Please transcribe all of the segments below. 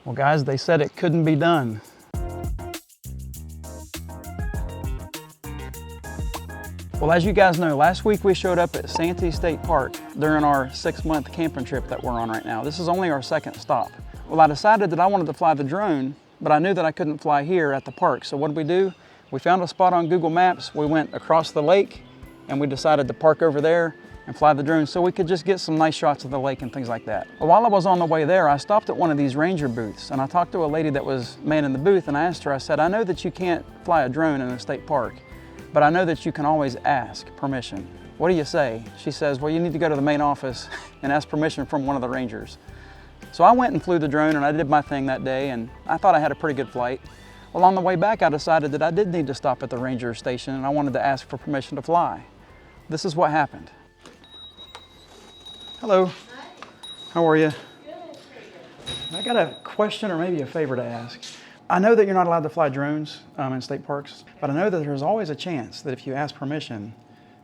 Well guys, they said it couldn't be done. Well, as you guys know, last week we showed up at Santee State Park during our 6-month camping trip that we're on right now. This is only our second stop. Well, I decided that I wanted to fly the drone, but I knew that I couldn't fly here at the park. So what did we do? We found a spot on Google Maps. We went across the lake and we decided to park over there and fly the drone so we could just get some nice shots of the lake and things like that. But while I was on the way there, I stopped at one of these ranger booths and I talked to a lady that was manning the booth, and I asked her, I said, I know that you can't fly a drone in a state park, but I know that you can always ask permission. What do you say? She says, well, you need to go to the main office and ask permission from one of the rangers. So I went and flew the drone and I did my thing that day, and I thought I had a pretty good flight. Well, on the way back, I decided that I did need to stop at the ranger station and I wanted to ask for permission to fly. This is what happened. Hello. Hi. How are you? Good. I got a question or maybe a favor to ask. I know that you're not allowed to fly drones in state parks, but I know that there's always a chance that if you ask permission,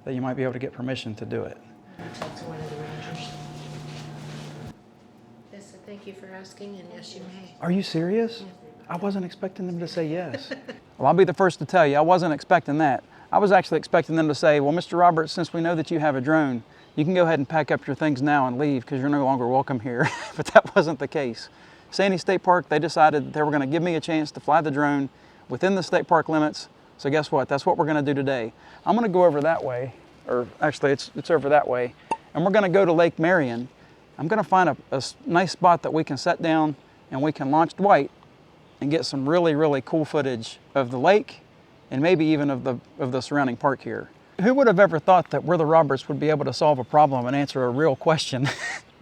that you might be able to get permission to do it. Talk to one of the rangers. Yes, thank you for asking, and yes, you may. Are you serious? Yeah. I wasn't expecting them to say yes. Well, I'll be the first to tell you, I wasn't expecting that. I was actually expecting them to say, well, Mr. Roberts, since we know that you have a drone, you can go ahead and pack up your things now and leave because you're no longer welcome here. But that wasn't the case. Santee State Park, they decided that they were going to give me a chance to fly the drone within the state park limits. So guess what? That's what we're going to do today. I'm going to go over that way, or actually it's over that way, and we're going to go to Lake Marion. I'm going to find a nice spot that we can set down and we can launch Dwight and get some really, really cool footage of the lake and maybe even of the surrounding park here. Who would have ever thought that we're the Roberts would be able to solve a problem and answer a real question?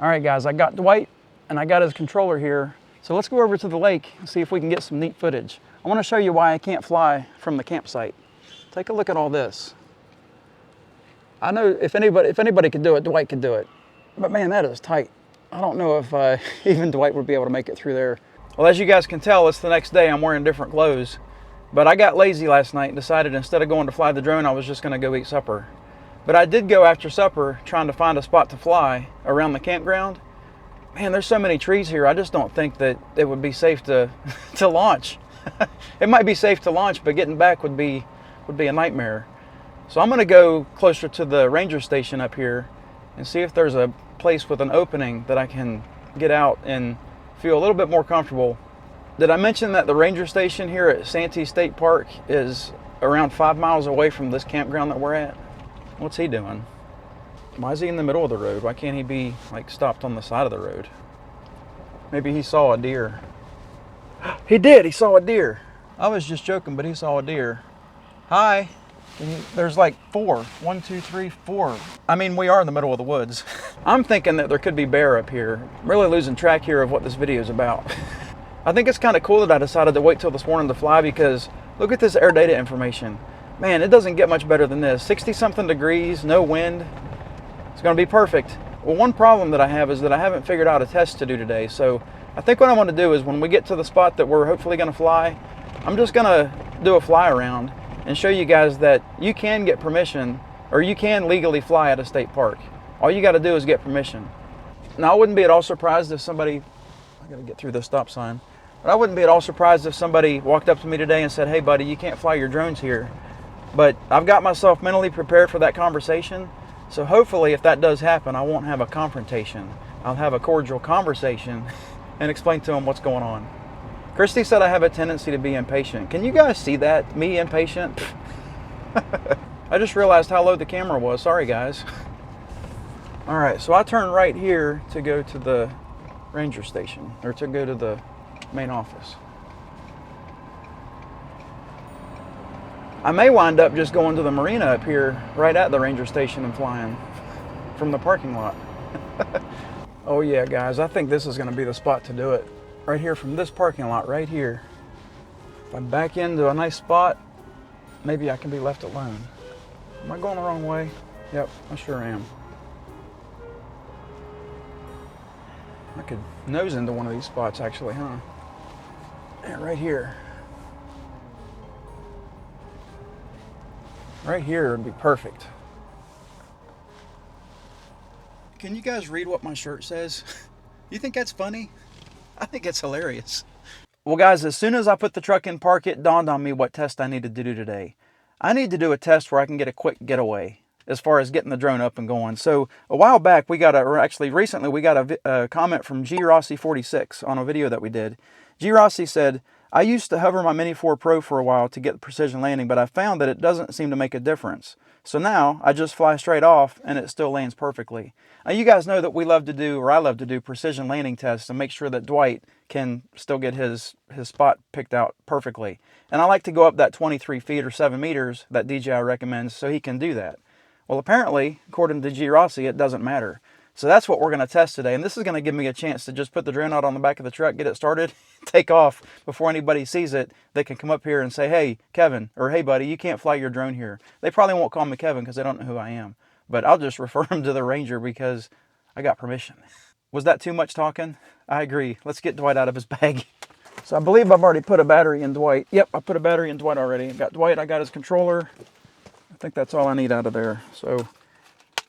All right, guys, I got Dwight and I got his controller here. So let's go over to the lake and see if we can get some neat footage. I want to show you why I can't fly from the campsite. Take a look at all this. I know if anybody could do it, Dwight could do it. But man, that is tight. I don't know if even Dwight would be able to make it through there. Well, as you guys can tell, it's the next day. I'm wearing different clothes. But I got lazy last night and decided instead of going to fly the drone, I was just going to go eat supper. But I did go after supper trying to find a spot to fly around the campground. Man, there's so many trees here. I just don't think that it would be safe to launch. It might be safe to launch, but getting back would be a nightmare. So I'm going to go closer to the ranger station up here and see if there's a place with an opening that I can get out and feel a little bit more comfortable. Did I mention that the ranger station here at Santee State Park is around 5 miles away from this campground that we're at? What's he doing? Why is he in the middle of the road? Why can't he be like stopped on the side of the road? Maybe he saw a deer. He did, he saw a deer. I was just joking, but he saw a deer. Hi. There's like 4. 1, 2, 3, 4. I mean, we are in the middle of the woods. I'm thinking that there could be bear up here. I'm really losing track here of what this video is about. I think it's kind of cool that I decided to wait till this morning to fly because look at this air data information. Man, it doesn't get much better than this. 60-something degrees, no wind. It's going to be perfect. Well, one problem that I have is that I haven't figured out a test to do today. So I think what I want to do is when we get to the spot that we're hopefully going to fly, I'm just going to do a fly around and show you guys that you can get permission, or you can legally fly at a state park. All you got to do is get permission. Now, I wouldn't be at all surprised if somebody, I got to get through the stop sign, but I wouldn't be at all surprised if somebody walked up to me today and said, hey buddy, you can't fly your drones here. But I've got myself mentally prepared for that conversation. So hopefully if that does happen, I won't have a confrontation. I'll have a cordial conversation and explain to them what's going on. Christy said I have a tendency to be impatient. Can you guys see that? Me impatient? I just realized how low the camera was. Sorry guys. All right, so I turn right here to go to the ranger station, or to go to the main office. I may wind up just going to the marina up here right at the ranger station and flying from the parking lot. Oh yeah, guys, I think this is going to be the spot to do it. Right here from this parking lot right here. If I back into a nice spot, maybe I can be left alone. Am I going the wrong way? Yep, I sure am. I could nose into one of these spots actually, huh? Yeah, right here. Right here would be perfect. Can you guys read what my shirt says? You think that's funny? I think it's hilarious. Well, guys, as soon as I put the truck in park, it dawned on me what test I needed to do today. I need to do a test where I can get a quick getaway as far as getting the drone up and going. So a while back, recently we got a comment from G Rossi 46 on a video that we did. G Rossi said, I used to hover my Mini 4 Pro for a while to get precision landing, but I found that it doesn't seem to make a difference. So now I just fly straight off and it still lands perfectly. Now you guys know that I love to do precision landing tests and make sure that Dwight can still get his spot picked out perfectly. And I like to go up that 23 feet or 7 meters that DJI recommends so he can do that. Well, apparently, according to G Rossi, it doesn't matter. So that's what we're going to test today. And this is going to give me a chance to just put the drone out on the back of the truck, get it started, take off before anybody sees it. They can come up here and say, hey, Kevin, or hey, buddy, you can't fly your drone here. They probably won't call me Kevin because they don't know who I am. But I'll just refer them to the ranger because I got permission. Was that too much talking? I agree. Let's get Dwight out of his bag. So I believe I've already put a battery in Dwight. Yep, I put a battery in Dwight already. I got Dwight, I got his controller. I think that's all I need out of there. So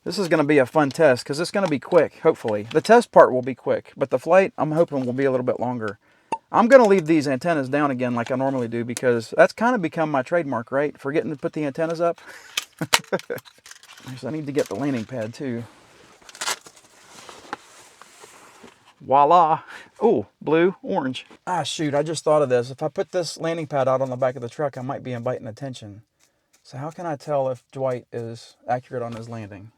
this is going to be a fun test because it's going to be quick, hopefully. The test part will be quick, but the flight, I'm hoping, will be a little bit longer. I'm going to leave these antennas down again like I normally do because that's kind of become my trademark, right? Forgetting to put the antennas up. So I need to get the landing pad too. Voila. Oh, blue, orange. Ah, shoot, I just thought of this. If I put this landing pad out on the back of the truck, I might be inviting attention. So how can I tell if Dwight is accurate on his landing?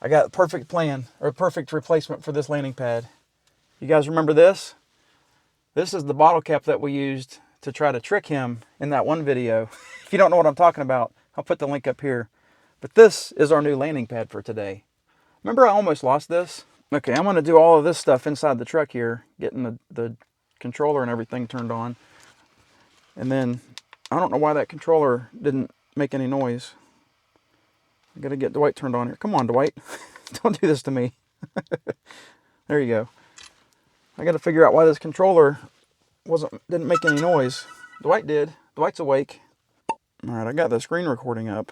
I got a perfect plan, or a perfect replacement for this landing pad. You guys remember this? This is the bottle cap that we used to try to trick him in that one video. If you don't know what I'm talking about, I'll put the link up here. But this is our new landing pad for today. Remember I almost lost this? Okay, I'm going to do all of this stuff inside the truck here, getting the controller and everything turned on. And then, I don't know why that controller didn't make any noise. I got to get Dwight turned on here. Come on, Dwight. Don't do this to me. There you go. I got to figure out why this controller didn't make any noise. Dwight did. Dwight's awake. All right, I got the screen recording up.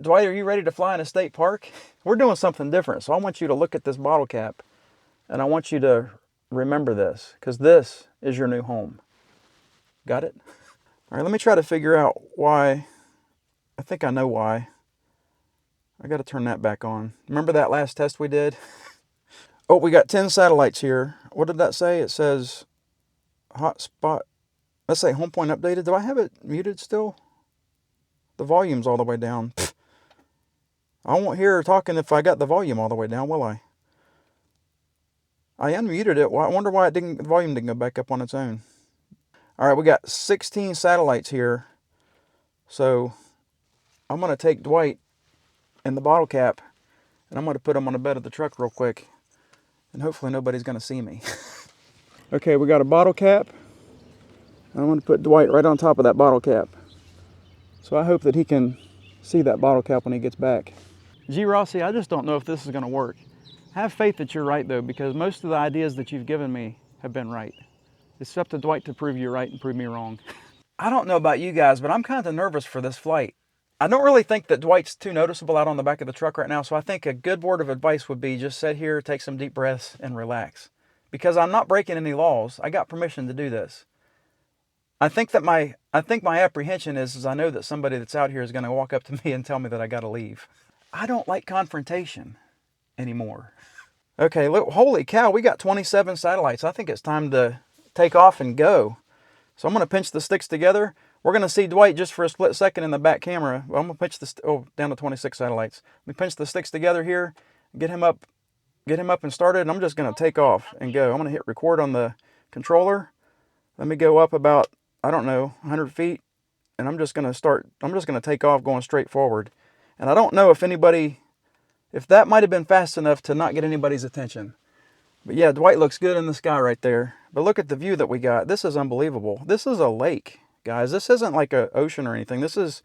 Dwight, are you ready to fly in a state park? We're doing something different, so I want you to look at this bottle cap, and I want you to remember this, because this is your new home. Got it? All right, let me try to figure out why. I think I know why. I got to turn that back on. Remember that last test we did? Oh, we got 10 satellites here. What did that say? It says hotspot. Let's say home point updated. Do I have it muted still? The volume's all the way down. I won't hear her talking if I got the volume all the way down, will I? I unmuted it. Well, I wonder why the volume didn't go back up on its own. All right, we got 16 satellites here. So I'm going to take Dwight and the bottle cap, and I'm going to put him on the bed of the truck real quick. And hopefully nobody's going to see me. Okay, we got a bottle cap. And I'm going to put Dwight right on top of that bottle cap. So I hope that he can see that bottle cap when he gets back. G Rossi, I just don't know if this is going to work. I have faith that you're right, though, because most of the ideas that you've given me have been right. It's up to Dwight to prove you right and prove me wrong. I don't know about you guys, but I'm kind of nervous for this flight. I don't really think that Dwight's too noticeable out on the back of the truck right now, so I think a good word of advice would be just sit here, take some deep breaths, and relax. Because I'm not breaking any laws. I got permission to do this. I think my apprehension is I know that somebody that's out here is going to walk up to me and tell me that I got to leave. I don't like confrontation anymore. Okay, look, holy cow, we got 27 satellites. I think it's time to take off and go. So I'm going to pinch the sticks together. We're going to see Dwight just for a split second in the back camera. Well, I'm going to pinch down to 26 satellites. We pinch the sticks together here, get him up and started, and I'm just going to take off and go. I'm going to hit record on the controller. Let me go up about, I don't know, 100 feet, and I'm just going to take off going straight forward. And I don't know if that might have been fast enough to not get anybody's attention. But yeah, Dwight looks good in the sky right there. But look at the view that we got. This is unbelievable. This is a lake, guys. This isn't like an ocean or anything. This is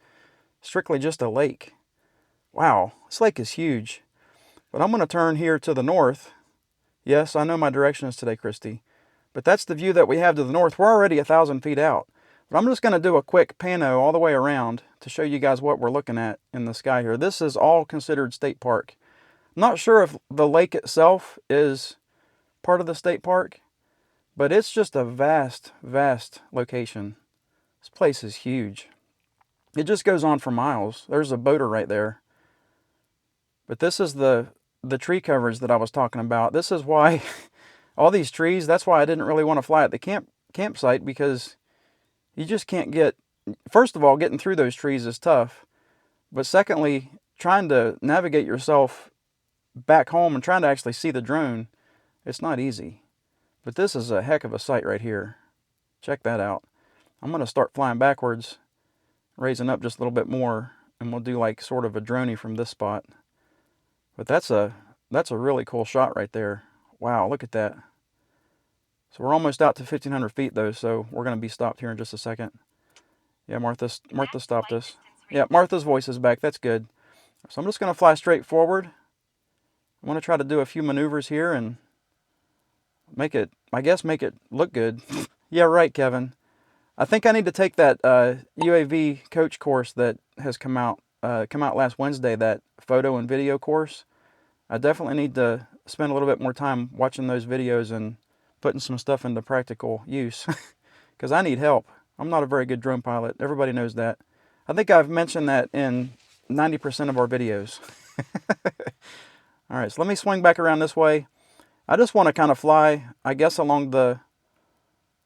strictly just a lake. Wow, this lake is huge. But I'm going to turn here to the north. Yes, I know my directions today, Christy. But that's the view that we have to the north. We're already 1,000 feet out. But I'm just going to do a quick pano all the way around to show you guys what we're looking at in the sky here. This is all considered state park. I'm not sure if the lake itself is part of the state park, But it's just a vast, vast location. This place is huge. It just goes on for miles. There's a boater right there. But this is the tree coverage that I was talking about. This is why all these trees, that's why I didn't really want to fly at the campsite, because you just can't get, first of all, getting through those trees is tough. But secondly, trying to navigate yourself back home and trying to actually see the drone, it's not easy. But this is a heck of a sight right here. Check that out. I'm going to start flying backwards, raising up just a little bit more, and we'll do like sort of a droney from this spot. But that's a really cool shot right there. Wow, look at that. So we're almost out to 1,500 feet though, so we're going to be stopped here in just a second. Yeah, Martha stopped us. Yeah, Martha's voice is back. That's good. So I'm just going to fly straight forward. I want to try to do a few maneuvers here and make it look good. Yeah, right, Kevin. I think I need to take that UAV coach course that has come out last Wednesday, that photo and video course. I definitely need to spend a little bit more time watching those videos and putting some stuff into practical use because I need help. I'm not a very good drone pilot. Everybody knows that. I think I've mentioned that in 90% of our videos. All right, so let me swing back around this way. I just want to kind of fly, I guess, along the...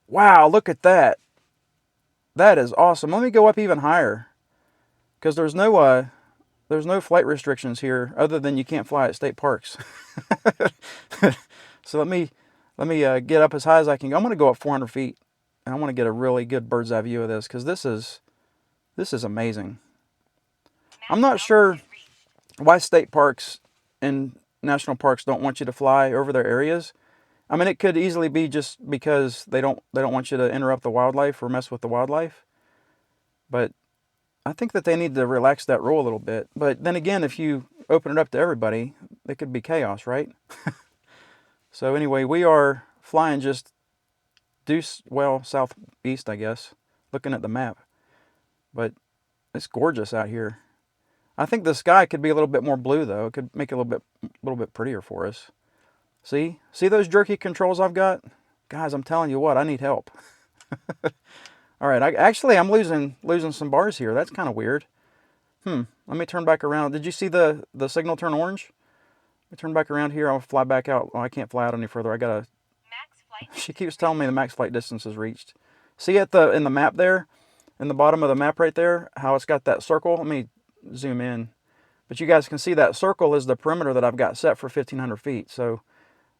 Wow, look at that. That is awesome. Let me go up even higher, because there's no flight restrictions here other than you can't fly at state parks. So let me get up as high as I can go. I'm going to go up 400 feet, and I want to get a really good bird's eye view of this, because this is amazing. I'm not sure why state parks and national parks don't want you to fly over their areas. I mean, it could easily be just because they don't want you to interrupt the wildlife or mess with the wildlife. But I think that they need to relax that rule a little bit. But then again, if you open it up to everybody, it could be chaos, right? So anyway, we are flying just southeast, I guess, looking at the map. But it's gorgeous out here. I think the sky could be a little bit more blue, though. It could make it a little bit prettier for us. See those jerky controls I've got? Guys, I'm telling you what, I need help. All right, I'm losing some bars here. That's kind of weird. Let me turn back around. Did you see the signal turn orange? Let me turn back around here. I'll fly back out. Oh, I can't fly out any further. She keeps telling me the max flight distance is reached. See in the map there, in the bottom of the map right there, how it's got that circle? Let me zoom in. But you guys can see that circle is the perimeter that I've got set for 1,500 feet. So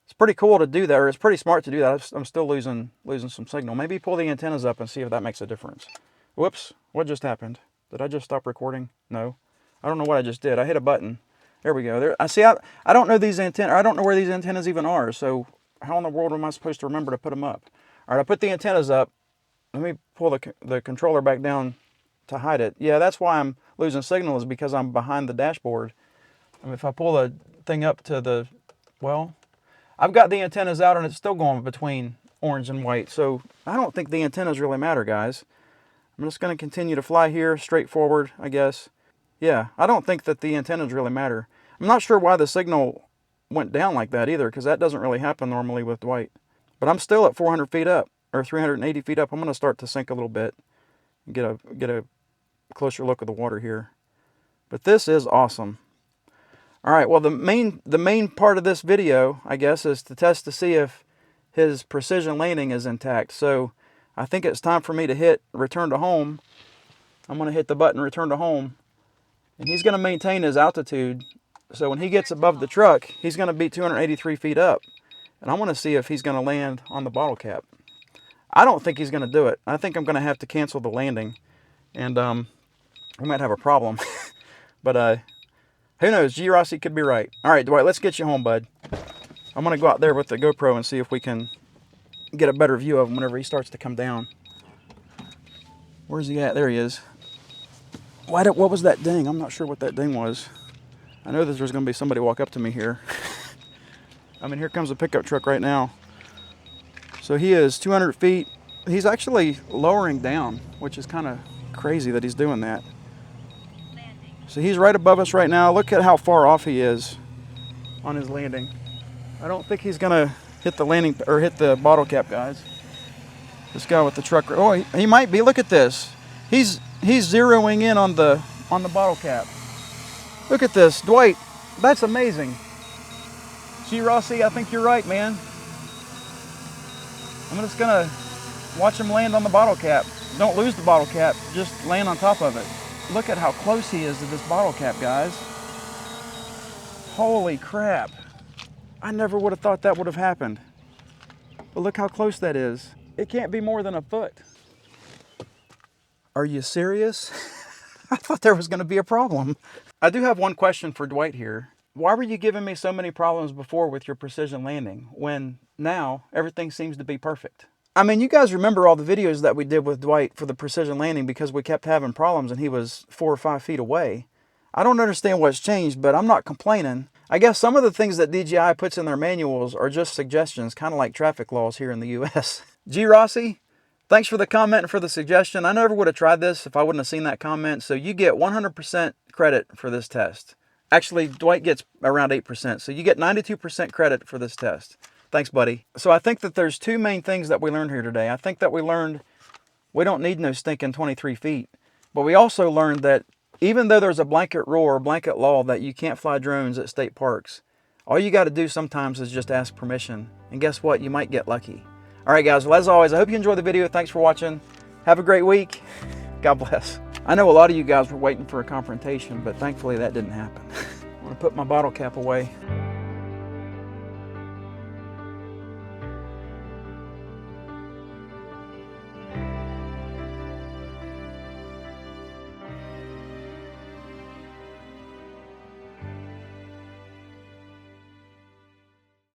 it's pretty cool to do that, or it's pretty smart to do that. I'm still losing some signal. Maybe pull the antennas up and see if that makes a difference. Whoops, what just happened? Did I just stop recording? No. I don't know what I just did. I hit a button. There we go. I don't know these antennas, or I don't know where these antennas even are, so how in the world am I supposed to remember to put them up? All right, I put the antennas up. Let me pull the controller back down to hide it. Yeah, that's why I'm losing signal, is because I'm behind the dashboard. I mean, if I pull the thing up to I've got the antennas out and it's still going between orange and white. So I don't think the antennas really matter, guys. I'm just going to continue to fly here straight forward, I guess. Yeah, I don't think that the antennas really matter. I'm not sure why the signal went down like that either, because that doesn't really happen normally with Dwight. But I'm still at 400 feet up, or 380 feet up. I'm going to start to sink a little bit and get a closer look at the water here. But this is awesome. All right, well, the main part of this video, I guess, is to test to see if his precision landing is intact. So I think it's time for me to hit return to home. I'm going to hit the button return to home, and he's going to maintain his altitude. So when he gets above the truck, he's going to be 283 feet up, and I want to see if he's going to land on the bottle cap. I don't think he's going to do it. I think I'm going to have to cancel the landing, and we might have a problem. But who knows? G. Rossi could be right. All right, Dwight, let's get you home, bud. I'm going to go out there with the GoPro and see if we can get a better view of him whenever he starts to come down. Where's he at? There he is. What was that ding? I'm not sure what that ding was. I know that there's going to be somebody walk up to me here. I mean, here comes a pickup truck right now. So he is 200 feet. He's actually lowering down, which is kind of crazy that he's doing that. So he's right above us right now. Look at how far off he is on his landing. I don't think he's gonna hit the landing, or hit the bottle cap, guys. This guy with the truck, oh, he might be, look at this. He's zeroing in on the bottle cap. Look at this, Dwight, that's amazing. Gee, Rossi, I think you're right, man. I'm just gonna watch him land on the bottle cap. Don't lose the bottle cap, just land on top of it. Look at how close he is to this bottle cap, guys. Holy crap. I never would have thought that would have happened. But look how close that is. It can't be more than a foot. Are you serious? I thought there was gonna be a problem. I do have one question for Dwight here. Why were you giving me so many problems before with your precision landing when now everything seems to be perfect? I mean, you guys remember all the videos that we did with Dwight for the precision landing because we kept having problems and he was 4 or 5 feet away. I don't understand what's changed, but I'm not complaining. I guess some of the things that DJI puts in their manuals are just suggestions, kind of like traffic laws here in the US. G. Rossi, thanks for the comment and for the suggestion. I never would have tried this if I wouldn't have seen that comment, so you get 100% credit for this test. Actually, Dwight gets around 8%, so you get 92% credit for this test. Thanks, buddy. So I think that there's 2 main things that we learned here today. I think that we learned we don't need no stinking 23 feet, but we also learned that even though there's a blanket rule or blanket law that you can't fly drones at state parks, all you got to do sometimes is just ask permission, and guess what? You might get lucky. All right, guys, well, as always, I hope you enjoyed the video. Thanks for watching. Have a great week. God bless. I know a lot of you guys were waiting for a confrontation, but thankfully that didn't happen. I'm gonna put my bottle cap away.